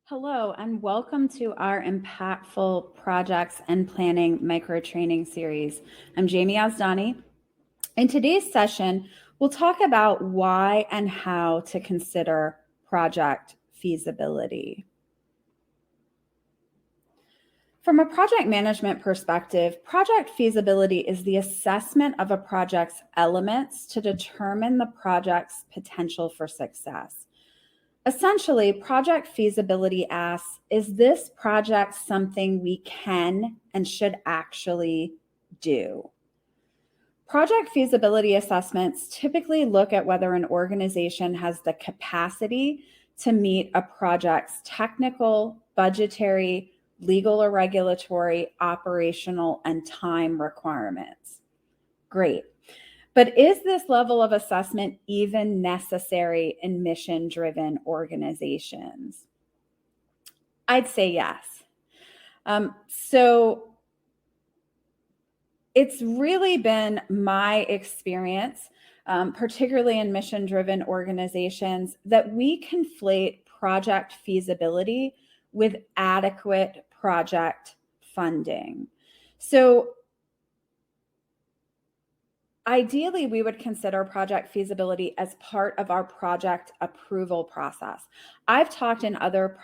Hello, and welcome to our impactful projects and planning micro training series. I'm Jamie Asdani. In today's session, we'll talk about why and how to consider project feasibility. From a project management perspective, project feasibility is the assessment of a project's elements to determine the project's potential for success. Essentially, project feasibility asks, is this project something we can and should actually do? Project feasibility assessments typically look at whether an organization has the capacity to meet a project's technical, budgetary, legal or regulatory, operational, and time requirements. Great. But is this level of assessment even necessary in mission-driven organizations? I'd say yes. So it's really been my experience, particularly in mission-driven organizations, that we conflate project feasibility with adequate project funding. So ideally, we would consider project feasibility as part of our project approval process. I've talked in other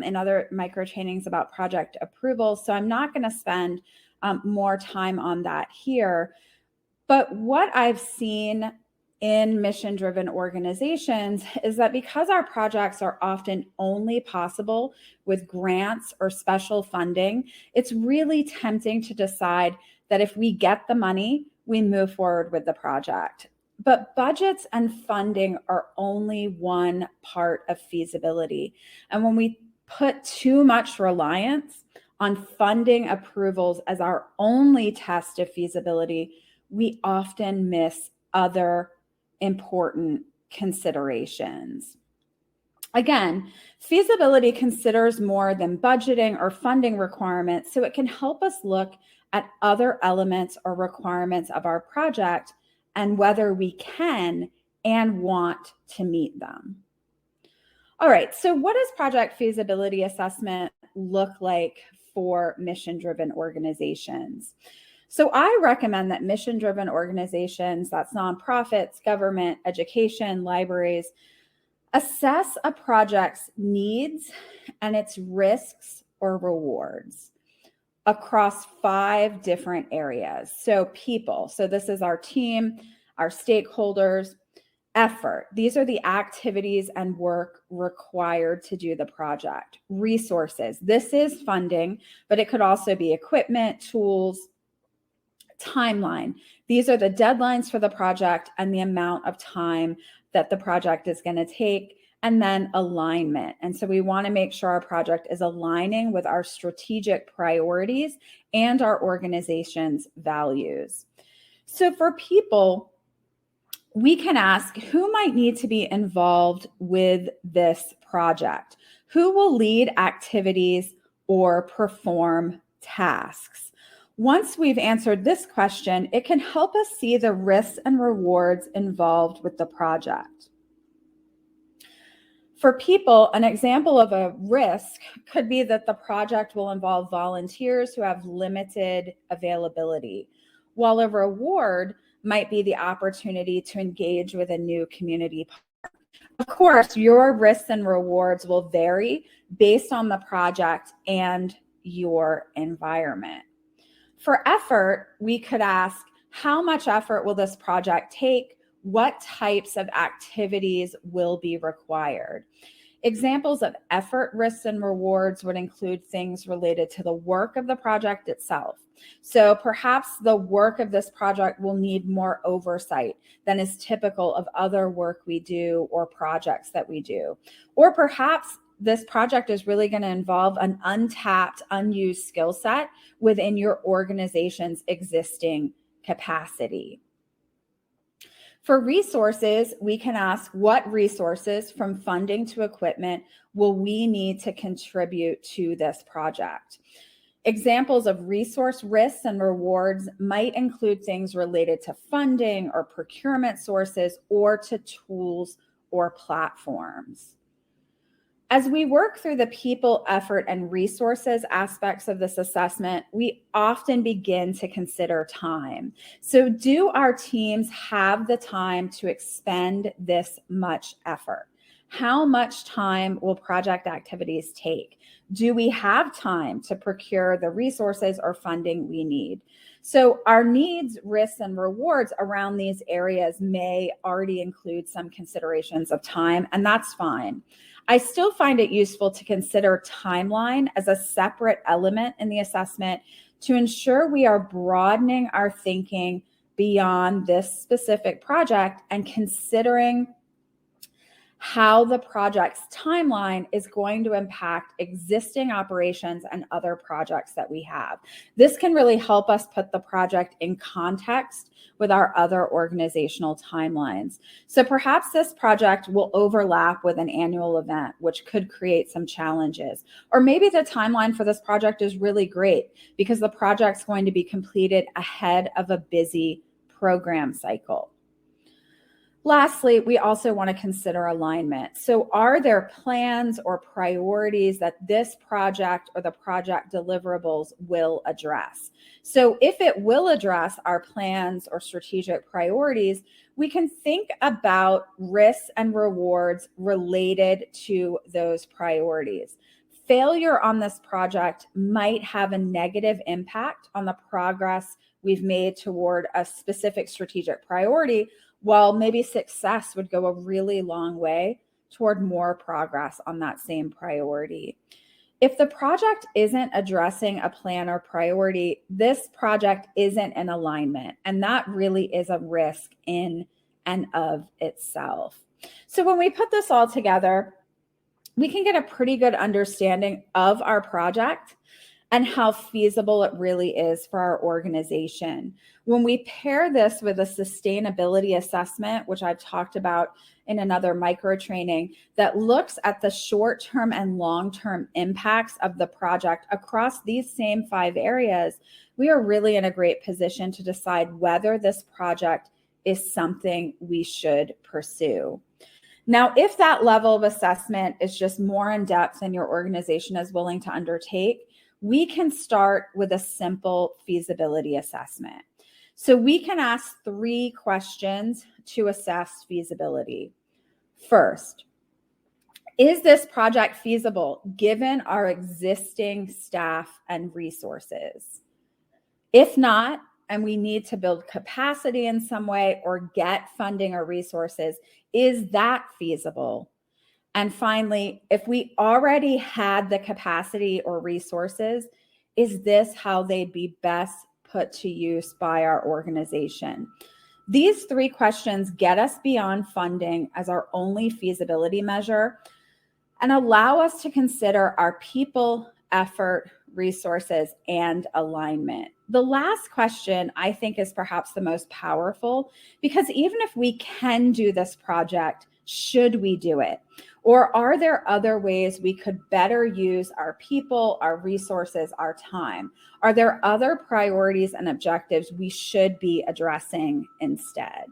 in other micro trainings about project approval, so I'm not going to spend more time on that here. But what I've seen in mission-driven organizations is that because our projects are often only possible with grants or special funding, it's really tempting to decide that if we get the money, we move forward with the project. But budgets and funding are only one part of feasibility. And when we put too much reliance on funding approvals as our only test of feasibility, we often miss other important considerations. Again, feasibility considers more than budgeting or funding requirements, so it can help us look at other elements or requirements of our project and whether we can and want to meet them. All right, so what does project feasibility assessment look like for mission-driven organizations? So I recommend that mission-driven organizations, that's nonprofits, government, education, libraries, assess a project's needs and its risks or rewards across 5 different areas. So people, so this is our team, our stakeholders. Effort, these are the activities and work required to do the project. Resources, this is funding, but it could also be equipment, tools. Timeline, these are the deadlines for the project and the amount of time that the project is going to take. And then alignment. And so we want to make sure our project is aligning with our strategic priorities and our organization's values. So for people, we can ask who might need to be involved with this project, who will lead activities or perform tasks. Once we've answered this question, it can help us see the risks and rewards involved with the project. For people, an example of a risk could be that the project will involve volunteers who have limited availability, while a reward might be the opportunity to engage with a new community partner. Of course, your risks and rewards will vary based on the project and your environment. For effort, we could ask, how much effort will this project take? What types of activities will be required? Examples of effort, risks, and rewards would include things related to the work of the project itself. So perhaps the work of this project will need more oversight than is typical of other work we do or projects that we do. Or perhaps this project is really going to involve an untapped, unused skill set within your organization's existing capacity. For resources, we can ask what resources from funding to equipment will we need to contribute to this project? Examples of resource risks and rewards might include things related to funding or procurement sources or to tools or platforms. As we work through the people, effort, and resources aspects of this assessment, we often begin to consider time. So, do our teams have the time to expend this much effort? How much time will project activities take? Do we have time to procure the resources or funding we need? So, our needs, risks, and rewards around these areas may already include some considerations of time, and that's fine. I still find it useful to consider timeline as a separate element in the assessment to ensure we are broadening our thinking beyond this specific project and considering how the project's timeline is going to impact existing operations and other projects that we have. This can really help us put the project in context with our other organizational timelines. So perhaps this project will overlap with an annual event, which could create some challenges. Or maybe the timeline for this project is really great because the project's going to be completed ahead of a busy program cycle. Lastly, we also want to consider alignment. So, are there plans or priorities that this project or the project deliverables will address? So, if it will address our plans or strategic priorities, we can think about risks and rewards related to those priorities. Failure on this project might have a negative impact on the progress we've made toward a specific strategic priority, while maybe success would go a really long way toward more progress on that same priority. If the project isn't addressing a plan or priority, this project isn't in alignment, and that really is a risk in and of itself. So when we put this all together, we can get a pretty good understanding of our project and how feasible it really is for our organization. When we pair this with a sustainability assessment, which I've talked about in another micro training, that looks at the short-term and long-term impacts of the project across these same 5 areas, we are really in a great position to decide whether this project is something we should pursue. Now, if that level of assessment is just more in depth than your organization is willing to undertake, we can start with a simple feasibility assessment. So we can ask 3 questions to assess feasibility. First, is this project feasible given our existing staff and resources? If not, and we need to build capacity in some way or get funding or resources, is that feasible? And finally, if we already had the capacity or resources, is this how they'd be best put to use by our organization? These 3 questions get us beyond funding as our only feasibility measure and allow us to consider our people, effort, resources, and alignment. The last question, I think, is perhaps the most powerful because even if we can do this project, should we do it? Or are there other ways we could better use our people, our resources, our time? Are there other priorities and objectives we should be addressing instead?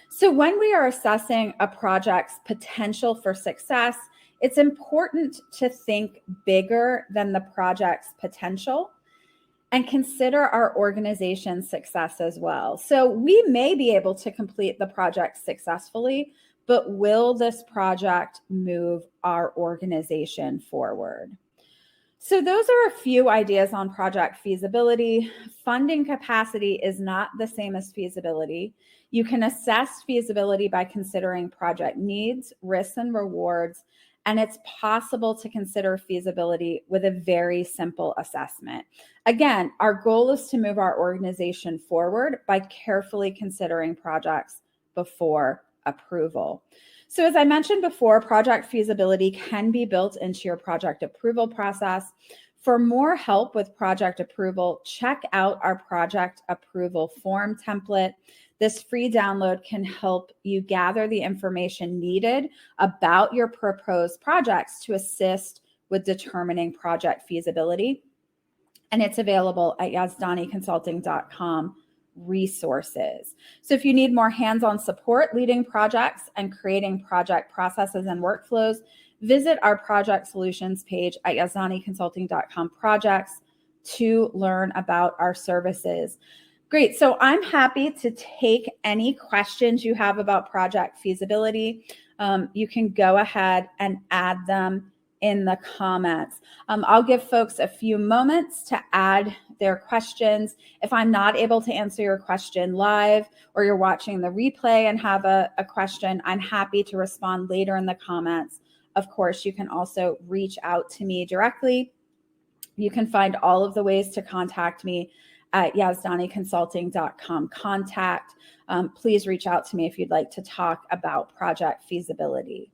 So when we are assessing a project's potential for success, it's important to think bigger than the project's potential and consider our organization's success as well. So we may be able to complete the project successfully, but will this project move our organization forward? So those are a few ideas on project feasibility. Funding capacity is not the same as feasibility. You can assess feasibility by considering project needs, risks, and rewards, and it's possible to consider feasibility with a very simple assessment. Again, our goal is to move our organization forward by carefully considering projects before approval. So as I mentioned before, project feasibility can be built into your project approval process. For more help with project approval, check out our project approval form template. This free download can help you gather the information needed about your proposed projects to assist with determining project feasibility. And it's available at yazdaniconsulting.com resources. So if you need more hands-on support leading projects and creating project processes and workflows, visit our project solutions page at yazaniconsulting.com projects to learn about our services. Great. So I'm happy to take any questions you have about project feasibility. You can go ahead and add them in the comments. I'll give folks a few moments to add their questions. If I'm not able to answer your question live, or you're watching the replay and have a question, I'm happy to respond later in the comments. Of course, you can also reach out to me directly. You can find all of the ways to contact me at yazdaniconsulting.com contact. Please reach out to me if you'd like to talk about project feasibility.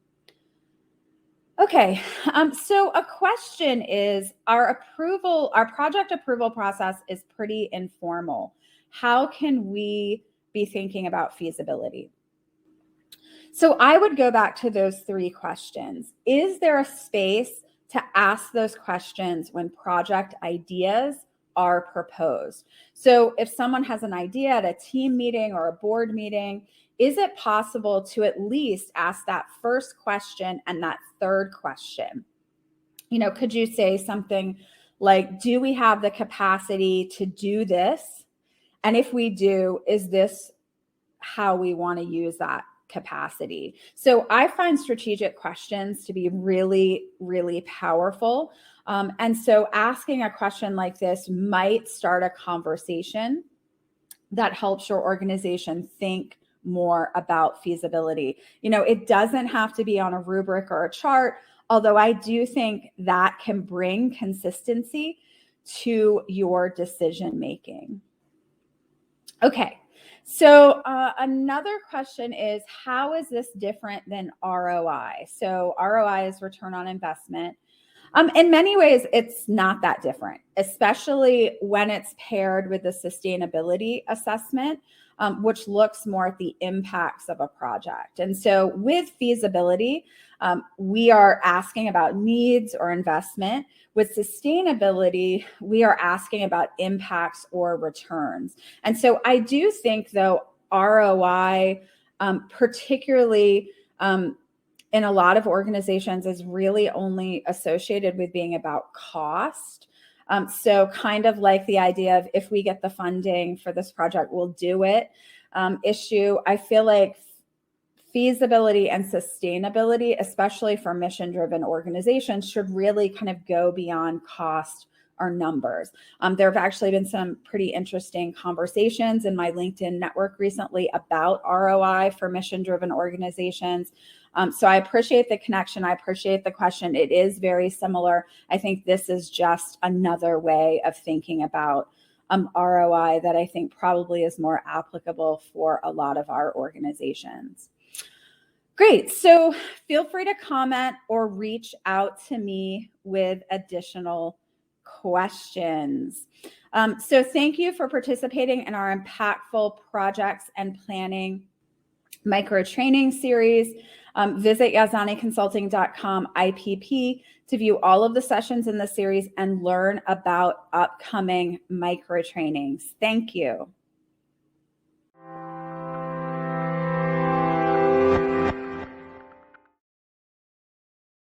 Okay, so a question is, our project approval process is pretty informal. How can we be thinking about feasibility? So I would go back to those three questions. Is there a space to ask those questions when project ideas are proposed? So if someone has an idea at a team meeting or a board meeting, is it possible to at least ask that first question and that third question? Could you say something like, do we have the capacity to do this? And if we do, is this how we want to use that capacity? So I find strategic questions to be really, really powerful. And so asking a question like this might start a conversation that helps your organization think more about feasibility. It doesn't have to be on a rubric or a chart, although I do think that can bring consistency to your decision making. Okay. So another question is, how is this different than ROI? So ROI is return on investment. In many ways, it's not that different, especially when it's paired with the sustainability assessment, which looks more at the impacts of a project. And so with feasibility, we are asking about needs or investment. With sustainability, we are asking about impacts or returns. And so I do think, though, ROI, particularly in a lot of organizations, is really only associated with being about cost. So kind of like the idea of, if we get the funding for this project, we'll do it issue. I feel like feasibility and sustainability, especially for mission-driven organizations, should really kind of go beyond cost or numbers. There have actually been some pretty interesting conversations in my LinkedIn network recently about ROI for mission-driven organizations. So I appreciate the connection. I appreciate the question. It is very similar. I think this is just another way of thinking about ROI that I think probably is more applicable for a lot of our organizations. Great. So feel free to comment or reach out to me with additional questions. So thank you for participating in our impactful projects and planning micro training series. Visit yazaniconsulting.com IPP to view all of the sessions in the series and learn about upcoming micro trainings. Thank you.